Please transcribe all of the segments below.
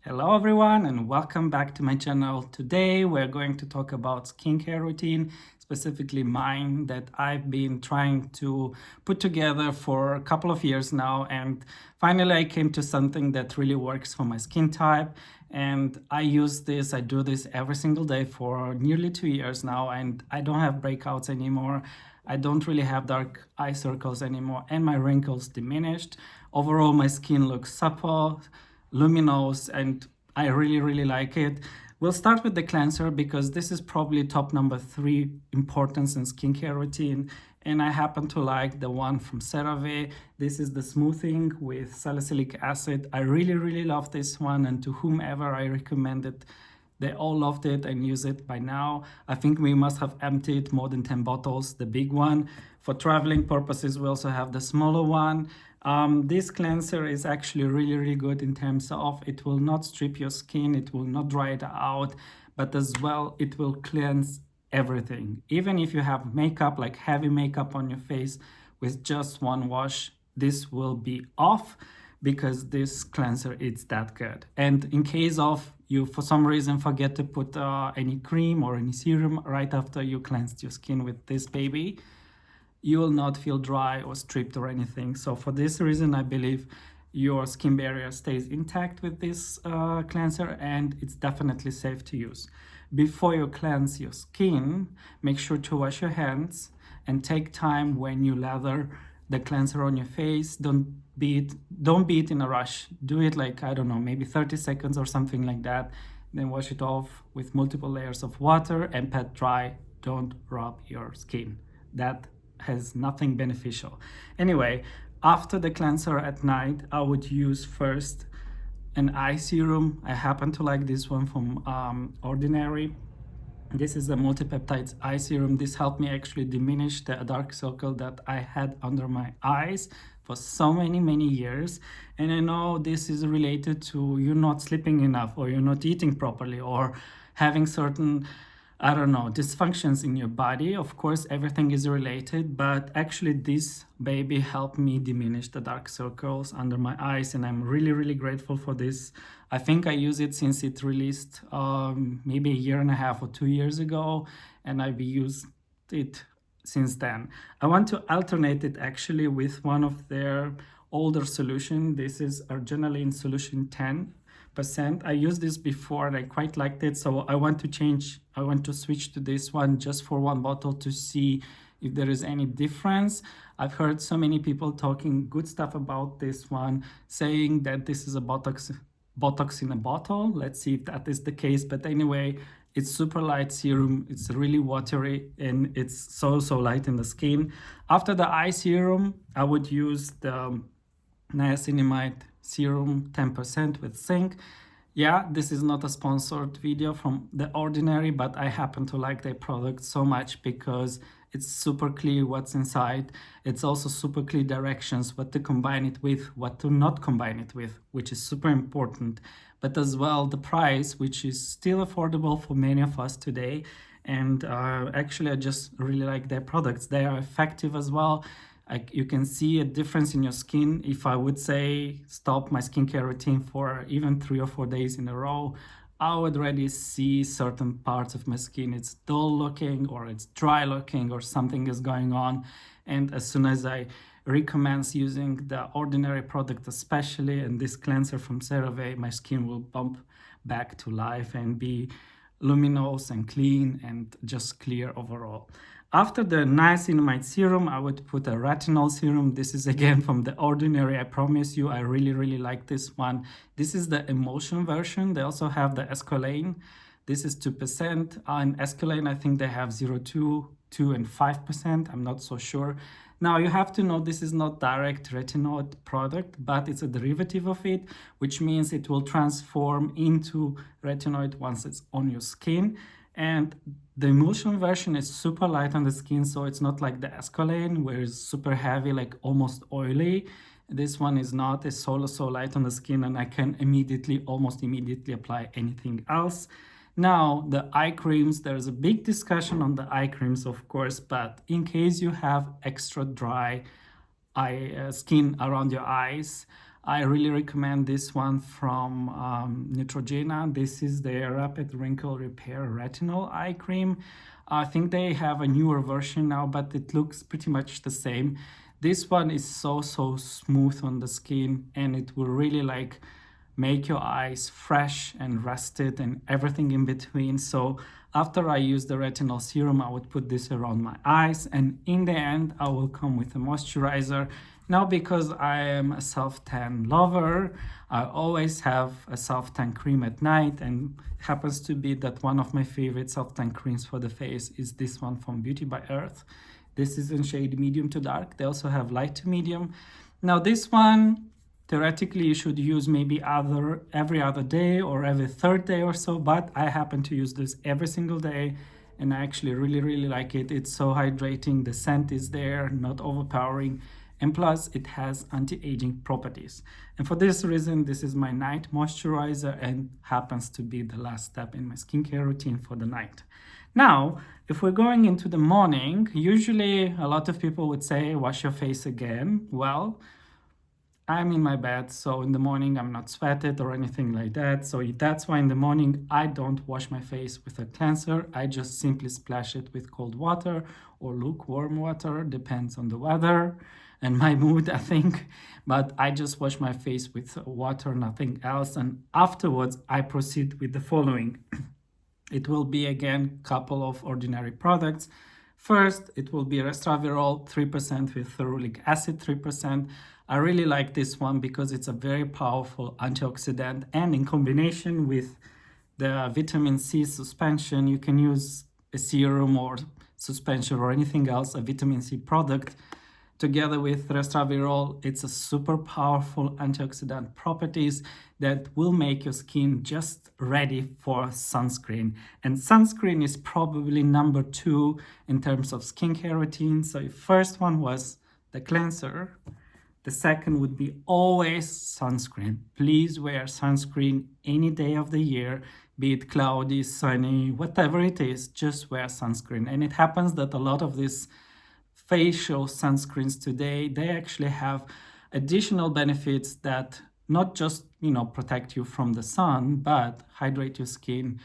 Hello everyone and welcome back to my channel. Today we're going to talk about skincare routine, specifically mine that I've been trying to put together for a couple of years now, and finally I came to something that really works for my skin type. And I do this every single day for nearly 2 years now, and I don't have breakouts anymore. I don't really have dark eye circles anymore, and my wrinkles diminished. Overall, my skin looks supple, luminous, and I really like it. We'll start with the cleanser because this is probably top number 3 importance in skincare routine, and I happen to like the one from CeraVe. This is the smoothing with salicylic acid. I really love this one, and to whomever I recommend it, they all loved it and use it by now. I think we must have emptied more than 10 bottles, the big one. For traveling purposes, we also have the smaller one. This cleanser is actually really good in terms of it will not strip your skin, it will not dry it out, but as well it will cleanse everything. Even if you have makeup, like heavy makeup on your face, with just one wash, this will be off because this cleanser is that good. And in case of you for some reason forget to put any cream or any serum right after you cleansed your skin with this baby, you will not feel dry or stripped or anything. So for this reason, I believe your skin barrier stays intact with this cleanser, and it's definitely safe to use. Before you cleanse your skin, make sure to wash your hands and take time when you lather the cleanser on your face. Don't be it in a rush. Do it like, I don't know, maybe 30 seconds or something like that. Then wash it off with multiple layers of water and pat dry. Don't rub your skin. That has nothing beneficial. Anyway, after the cleanser at night, I would use first an eye serum. I happen to like this one from Ordinary. This is the Multipeptide eye serum. This helped me actually diminish the dark circle that I had under my eyes for so many years. And I know this is related to you not sleeping enough, or you're not eating properly, or having certain, I don't know, dysfunctions in your body. Of course, everything is related, but actually this baby helped me diminish the dark circles under my eyes, and I'm really grateful for this. I think I use it since it released maybe a year and a half or 2 years ago, and I've used it since then. I want to alternate it actually with one of their older solution. This is Arginine solution 10%. I used this before and I quite liked it, so I want to switch to this one just for one bottle to see if there is any difference. I've heard so many people talking good stuff about this one, saying that this is a Botox in a bottle. Let's see if that is the case. But anyway, it's super light serum. It's really watery and it's so light in the skin. After the eye serum, I would use the Niacinamide serum 10% with zinc. Yeah, this is not a sponsored video from The Ordinary, but I happen to like their product so much because it's super clear what's inside. It's also super clear directions, what to combine it with, what to not combine it with, which is super important. But as well, the price, which is still affordable for many of us today. And actually, I just really like their products. They are effective as well. You can see a difference in your skin. If I would say stop my skincare routine for even 3 or 4 days in a row, I would already see certain parts of my skin. It's dull looking, or it's dry looking, or something is going on. And as soon as I recommence using the Ordinary product especially, and this cleanser from CeraVe, my skin will bump back to life and be luminous and clean and just clear overall. After the niacinamide serum, I would put a retinol serum. This is again from The Ordinary. I promise you, I really like this one. This is the emulsion version. They also have the Escolane. This is 2%. And Escolane, I think they have 0.2, 2, and 5%. I'm not so sure. Now, you have to know this is not direct retinol product, but it's a derivative of it, which means it will transform into retinoid once it's on your skin. And the emulsion version is super light on the skin, so it's not like the Escolane, where it's super heavy, like almost oily. This one is not. It's so light on the skin, and I can almost immediately apply anything else. Now, the eye creams, there's a big discussion on the eye creams, of course, but in case you have extra dry skin around your eyes, I really recommend this one from Neutrogena. This is the Rapid Wrinkle Repair Retinol Eye Cream. I think they have a newer version now, but it looks pretty much the same. This one is so smooth on the skin, and it will really like make your eyes fresh and rested and everything in between. So after I use the retinol serum, I would put this around my eyes, and in the end I will come with a moisturizer. Now, because I am a self-tan lover, I always have a self-tan cream at night, and it happens to be that one of my favorite self-tan creams for the face is this one from Beauty by Earth. This is in shade medium to dark. They also have light to medium. Now this one, theoretically you should use maybe every other day or every third day or so, but I happen to use this every single day, and I actually really like it. It's so hydrating, the scent is there, not overpowering, and plus it has anti-aging properties. And for this reason, this is my night moisturizer and happens to be the last step in my skincare routine for the night. Now, if we're going into the morning, usually a lot of people would say, wash your face again. Well, I'm in my bed, so in the morning I'm not sweated or anything like that. So that's why in the morning I don't wash my face with a cleanser. I just simply splash it with cold water or lukewarm water, depends on the weather and my mood, I think. But I just wash my face with water, nothing else. And afterwards I proceed with the following. It will be again a couple of ordinary products. First, it will be resveratrol 3% with ferulic acid 3%. I really like this one because it's a very powerful antioxidant, and in combination with the vitamin C suspension, you can use a serum or suspension or anything else, a vitamin C product. Together with resveratrol, it's a super powerful antioxidant properties that will make your skin just ready for sunscreen. And sunscreen is probably number 2 in terms of skincare routine. So the first one was the cleanser. The second would be always sunscreen. Please wear sunscreen any day of the year, be it cloudy, sunny, whatever it is, just wear sunscreen. And it happens that a lot of these facial sunscreens today, they actually have additional benefits that not just, protect you from the sun, but hydrate your skin,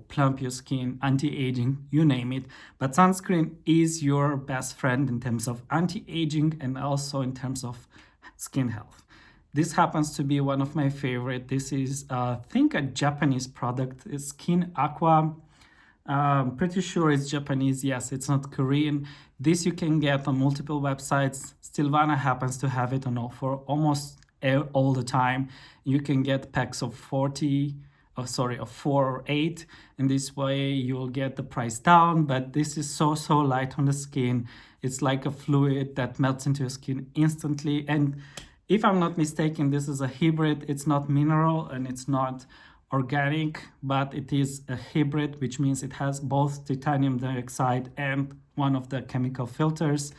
plump your skin, anti-aging, you name it. But sunscreen is your best friend in terms of anti-aging and also in terms of skin health. This happens to be one of my favorite. This is, I think, a Japanese product. It's Skin Aqua. Pretty sure it's Japanese. Yes, it's not Korean. This you can get on multiple websites. Silvana happens to have it on offer almost all the time. You can get packs of 4 or 8, and this way you'll get the price down. But this is so light on the skin. It's like a fluid that melts into your skin instantly. And if I'm not mistaken, this is a hybrid. It's not mineral and it's not organic, but it is a hybrid, which means it has both titanium dioxide and one of the chemical filters,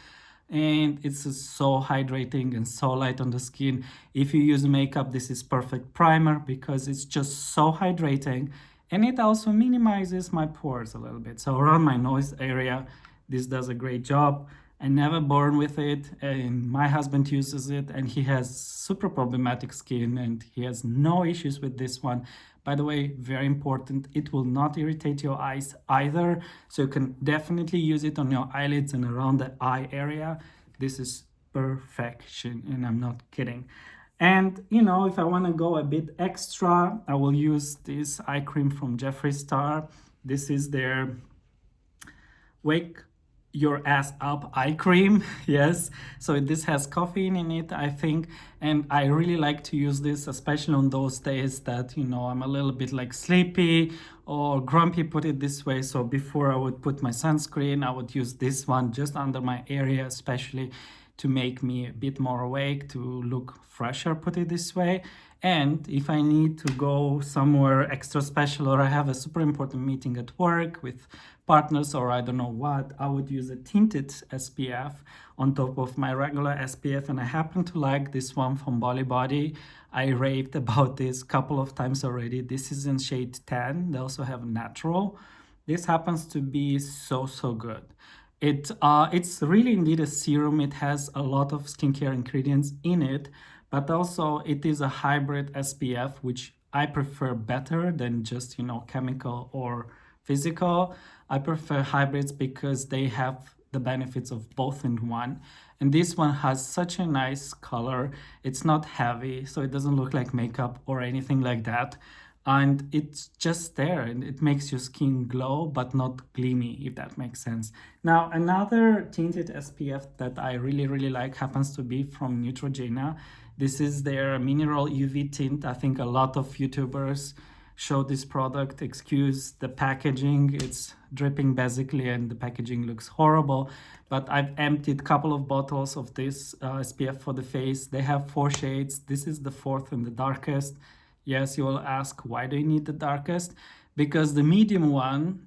and it's so hydrating and so light on the skin. If you use makeup, this is perfect primer because it's just so hydrating, and it also minimizes my pores a little bit. So around my nose area, this does a great job. I never burn with it, and my husband uses it, and he has super problematic skin and he has no issues with this one. By the way, very important, it will not irritate your eyes either, so you can definitely use it on your eyelids and around the eye area. This is perfection, and I'm not kidding. And if I want to go a bit extra, I will use this eye cream from Jeffree Star. This is their Wake Your Ass Up eye cream. Yes, so this has caffeine in it, I think, and I really like to use this, especially on those days that I'm a little bit like sleepy or grumpy, put it this way. So before I would put my sunscreen, I would use this one just under my area, especially to make me a bit more awake, to look fresher, put it this way. And if I need to go somewhere extra special, or I have a super important meeting at work with partners, or I don't know what, I would use a tinted SPF on top of my regular SPF. And I happen to like this one from Body. I raved about this a couple of times already. This is in shade 10. They also have natural. This happens to be so good. It's really indeed a serum. It has a lot of skincare ingredients in it, but also it is a hybrid SPF, which I prefer better than just, chemical or physical. I prefer hybrids because they have the benefits of both in one. And this one has such a nice color. It's not heavy, so it doesn't look like makeup or anything like that. And it's just there and it makes your skin glow, but not gleamy, if that makes sense. Now, another tinted SPF that I really, really like happens to be from Neutrogena. This is their mineral UV tint. I think a lot of YouTubers show this product. Excuse the packaging, it's dripping basically and the packaging looks horrible, but I've emptied a couple of bottles of this SPF for the face. They have 4 shades. This is the 4th and the darkest. Yes, you will ask, why do you need the darkest? Because the medium one,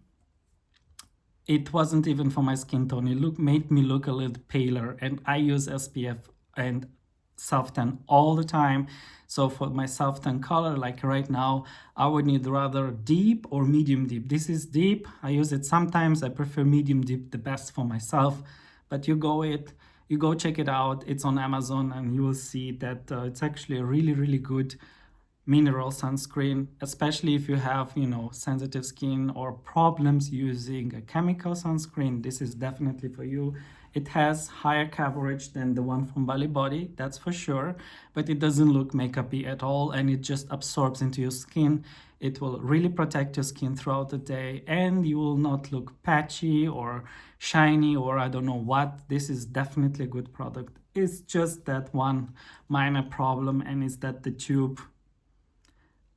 it wasn't even for my skin tone. It made me look a little paler, and I use SPF and Selftan all the time. So for my Selftan color, like right now, I would need rather deep or medium deep. This is deep. I use it sometimes. I prefer medium deep, the best for myself. But you go check it out. It's on Amazon, and you will see that it's actually a really, really good mineral sunscreen, especially if you have, sensitive skin or problems using a chemical sunscreen. This is definitely for you. It has higher coverage than the one from Bali Body, that's for sure, but it doesn't look makeupy at all, and it just absorbs into your skin. It will really protect your skin throughout the day, and you will not look patchy or shiny or I don't know what. This is definitely a good product. It's just that one minor problem, and it's that the tube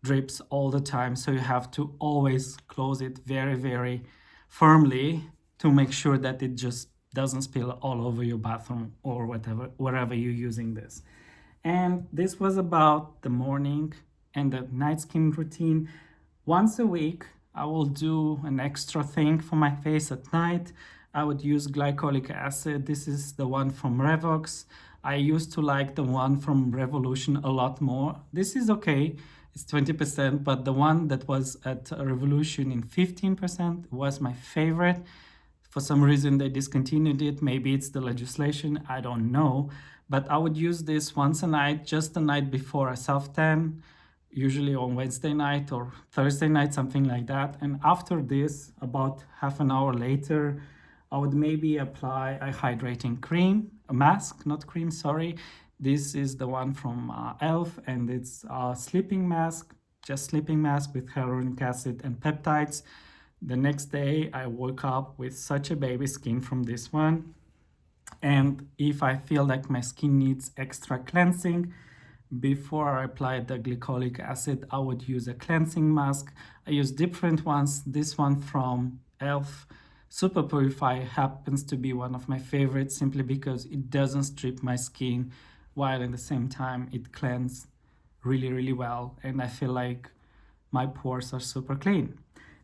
drips all the time, so you have to always close it very, very firmly to make sure that it just doesn't spill all over your bathroom or wherever you're using this. And this was about the morning and the night skin routine. Once a week I will do an extra thing for my face at night. I would use glycolic acid. This is the one from Revox. I used to like the one from Revolution a lot more. This is okay, it's 20%, but the one that was at Revolution in 15% was my favorite. For some reason they discontinued it. Maybe it's the legislation, I don't know. But I would use this once a night, just the night before a self-tan, usually on Wednesday night or Thursday night, something like that. And after this, about half an hour later, I would maybe apply a hydrating cream, a mask, not cream, sorry. This is the one from e.l.f. and it's a sleeping mask, just sleeping mask with hyaluronic acid and peptides. The next day I woke up with such a baby skin from this one. And if I feel like my skin needs extra cleansing, before I apply the glycolic acid, I would use a cleansing mask. I use different ones. This one from e.l.f. SuperPurify happens to be one of my favorites simply because it doesn't strip my skin, while at the same time it cleanses really, really well, and I feel like my pores are super clean.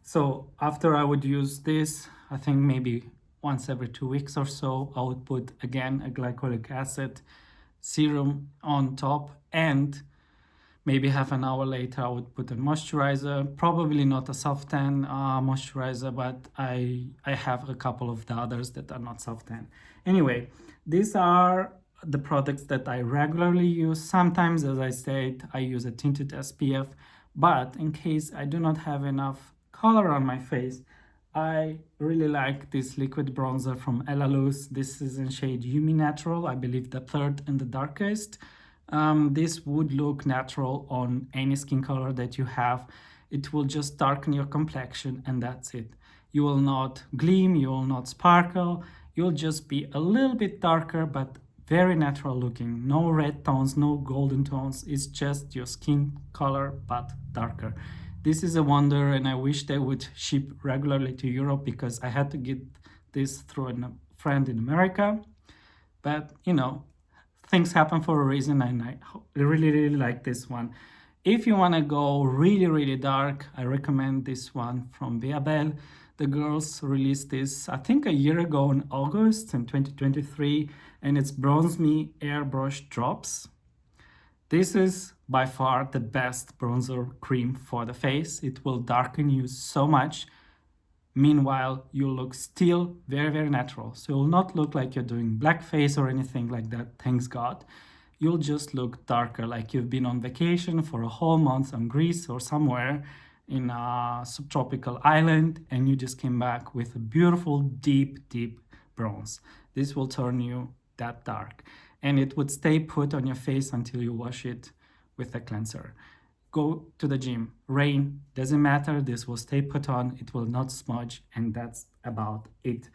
So after I would use this, I think maybe once every 2 weeks or so, I would put again a glycolic acid serum on top, and maybe half an hour later I would put a moisturizer, probably not a self-tan moisturizer, but I have a couple of the others that are not self-tan. Anyway, these are the products that I regularly use. Sometimes, as I said, I use a tinted SPF, but in case I do not have enough color on my face, I really like this liquid bronzer from Ella Luz. This is in shade Yumi Natural, I believe the 3rd and the darkest. This would look natural on any skin color that you have. It will just darken your complexion, and that's it. You will not gleam, you will not sparkle, you'll just be a little bit darker, but very natural looking. No red tones, no golden tones. It's just your skin color, but darker. This is a wonder, and I wish they would ship regularly to Europe because I had to get this through a friend in America. But, things happen for a reason, and I really, really like this one. If you want to go really, really dark, I recommend this one from Viabel. The girls released this, I think, a year ago in August in 2023, and it's Bronze Me Airbrush Drops. This is by far the best bronzer cream for the face. It will darken you so much. Meanwhile, you look still very, very natural. So you'll not look like you're doing blackface or anything like that, thanks God. you'll just look darker, like you've been on vacation for a whole month on Greece or somewhere in a subtropical island, and you just came back with a beautiful, deep bronze. This will turn you that dark, and it would stay put on your face until you wash it with a cleanser. Go to the gym, rain, doesn't matter, this will stay put on, it will not smudge, and that's about it.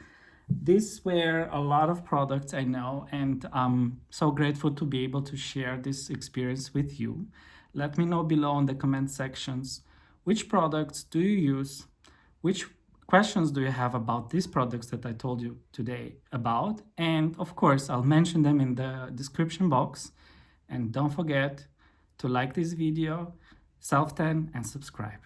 These were a lot of products, I know, and I'm so grateful to be able to share this experience with you. Let me know below in the comment sections which products do you use, which questions do you have about these products that I told you today about, and of course I'll mention them in the description box. And don't forget to like this video, Selftan, and subscribe.